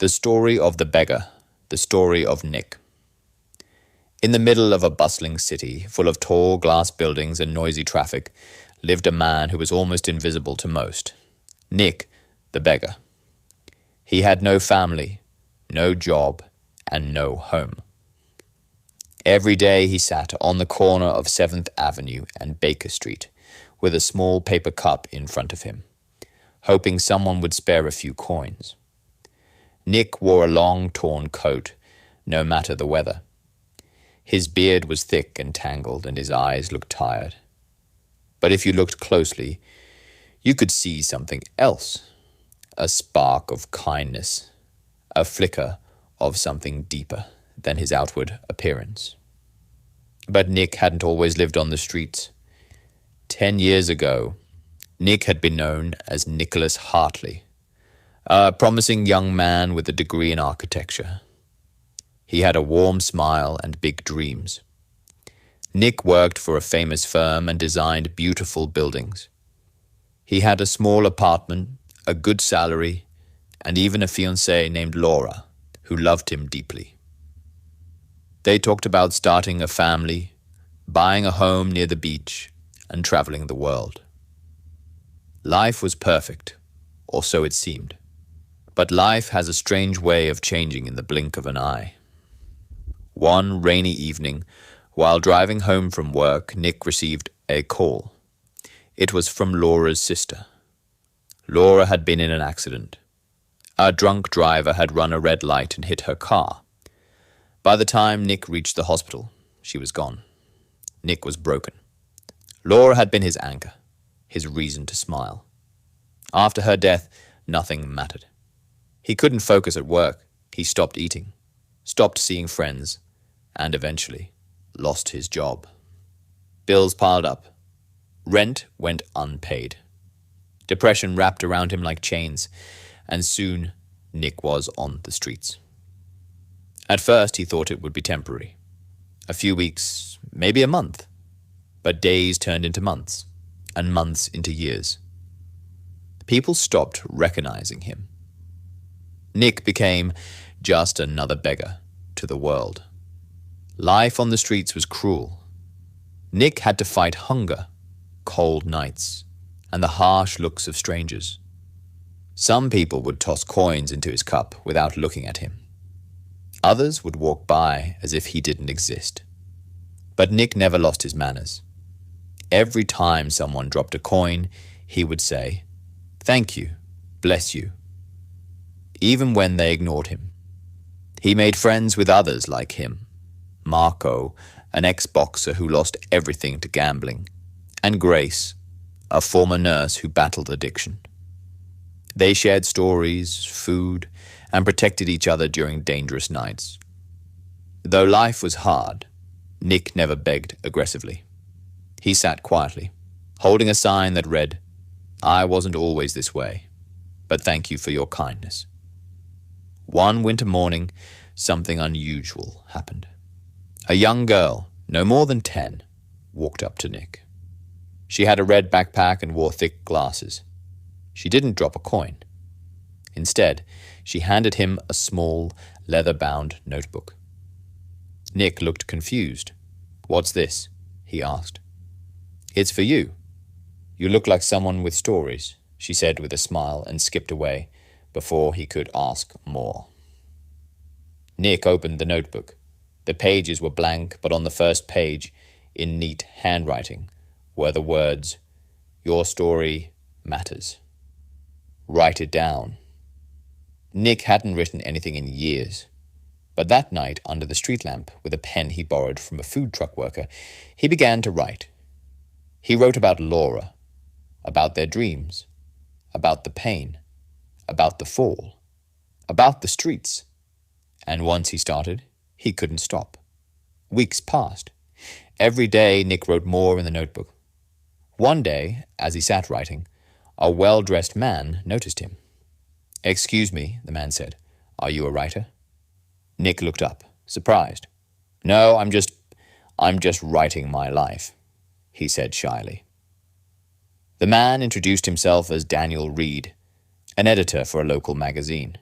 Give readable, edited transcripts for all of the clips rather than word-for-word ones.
The story of the beggar, the story of Nick. In the middle of a bustling city, full of tall glass buildings and noisy traffic, lived a man who was almost invisible to most. Nick, the beggar. He had no family, no job, and no home. Every day he sat on the corner of 7th Avenue and Baker Street, with a small paper cup in front of him, hoping someone would spare a few coins. Nick wore a long, torn coat, no matter the weather. His beard was thick and tangled, and his eyes looked tired. But if you looked closely, you could see something else. A spark of kindness, a flicker of something deeper than his outward appearance. But Nick hadn't always lived on the streets. 10 years ago, Nick had been known as Nicholas Hartley, a promising young man with a degree in architecture. He had a warm smile and big dreams. Nick worked for a famous firm and designed beautiful buildings. He had a small apartment, a good salary, and even a fiancée named Laura, who loved him deeply. They talked about starting a family, buying a home near the beach, and traveling the world. Life was perfect, or so it seemed. But life has a strange way of changing in the blink of an eye. One rainy evening, while driving home from work, Nick received a call. It was from Laura's sister. Laura had been in an accident. A drunk driver had run a red light and hit her car. By the time Nick reached the hospital, she was gone. Nick was broken. Laura had been his anchor, his reason to smile. After her death, nothing mattered. He couldn't focus at work. He stopped eating, stopped seeing friends, and eventually lost his job. Bills piled up. Rent went unpaid. Depression wrapped around him like chains, and soon Nick was on the streets. At first he thought it would be temporary. A few weeks, maybe a month. But days turned into months, and months into years. People stopped recognizing him. Nick became just another beggar to the world. Life on the streets was cruel. Nick had to fight hunger, cold nights, and the harsh looks of strangers. Some people would toss coins into his cup without looking at him. Others would walk by as if he didn't exist. But Nick never lost his manners. Every time someone dropped a coin, he would say, "Thank you, bless you," even when they ignored him. He made friends with others like him. Marco, an ex-boxer who lost everything to gambling, and Grace, a former nurse who battled addiction. They shared stories, food, and protected each other during dangerous nights. Though life was hard, Nick never begged aggressively. He sat quietly, holding a sign that read, "I wasn't always this way, but thank you for your kindness." One winter morning, something unusual happened. A young girl, no more than 10, walked up to Nick. She had a red backpack and wore thick glasses. She didn't drop a coin. Instead, she handed him a small, leather-bound notebook. Nick looked confused. "What's this?" he asked. "It's for you. You look like someone with stories," she said with a smile and skipped away before he could ask more. Nick opened the notebook. The pages were blank, but on the first page, in neat handwriting, were the words, "Your story matters. Write it down." Nick hadn't written anything in years, but that night, under the street lamp, with a pen he borrowed from a food truck worker, he began to write. He wrote about Laura, about their dreams, about the pain, about the fall, about the streets. And once he started, he couldn't stop. Weeks passed. Every day, Nick wrote more in the notebook. One day, as he sat writing, a well-dressed man noticed him. "Excuse me," the man said. "Are you a writer?" Nick looked up, surprised. "No, I'm just writing my life," he said shyly. The man introduced himself as Daniel Reed, an editor for a local magazine.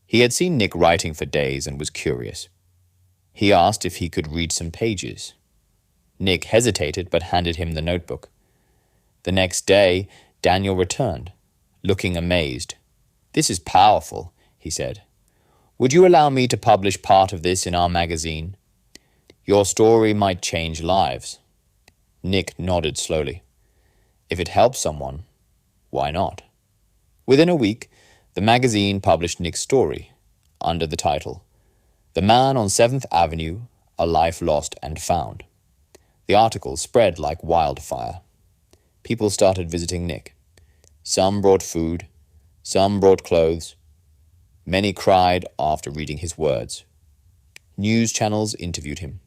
He had seen Nick writing for days and was curious. He asked if he could read some pages. Nick hesitated but handed him the notebook. The next day, Daniel returned, looking amazed. "This is powerful," he said. "Would you allow me to publish part of this in our magazine? Your story might change lives." Nick nodded slowly. If it helps someone, why not? Within a week, the magazine published Nick's story under the title, "The Man on 7th Avenue, A Life Lost and Found." The article spread like wildfire. People started visiting Nick. Some brought food, some brought clothes. Many cried after reading his words. News channels interviewed him.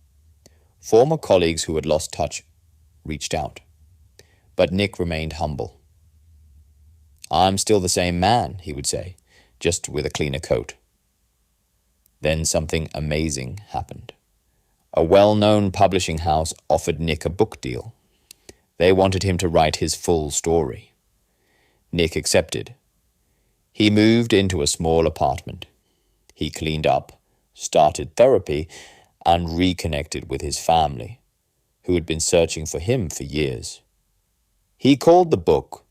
Former colleagues who had lost touch reached out. But Nick remained humble. "I'm still the same man," he would say, just with a cleaner coat. Then something amazing happened. A well-known publishing house offered Nick a book deal. They wanted him to write his full story. Nick accepted. He moved into a small apartment. He cleaned up, started therapy, and reconnected with his family, who had been searching for him for years. He called the book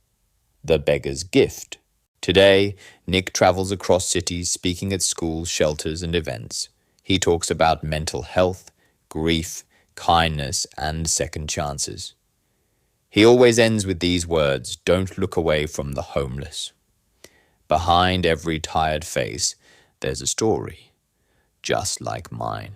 The Beggar's Gift. Today, Nick travels across cities speaking at schools, shelters, and events. He talks about mental health, grief, kindness, and second chances. He always ends with these words, "Don't look away from the homeless." Behind every tired face, there's a story, just like mine.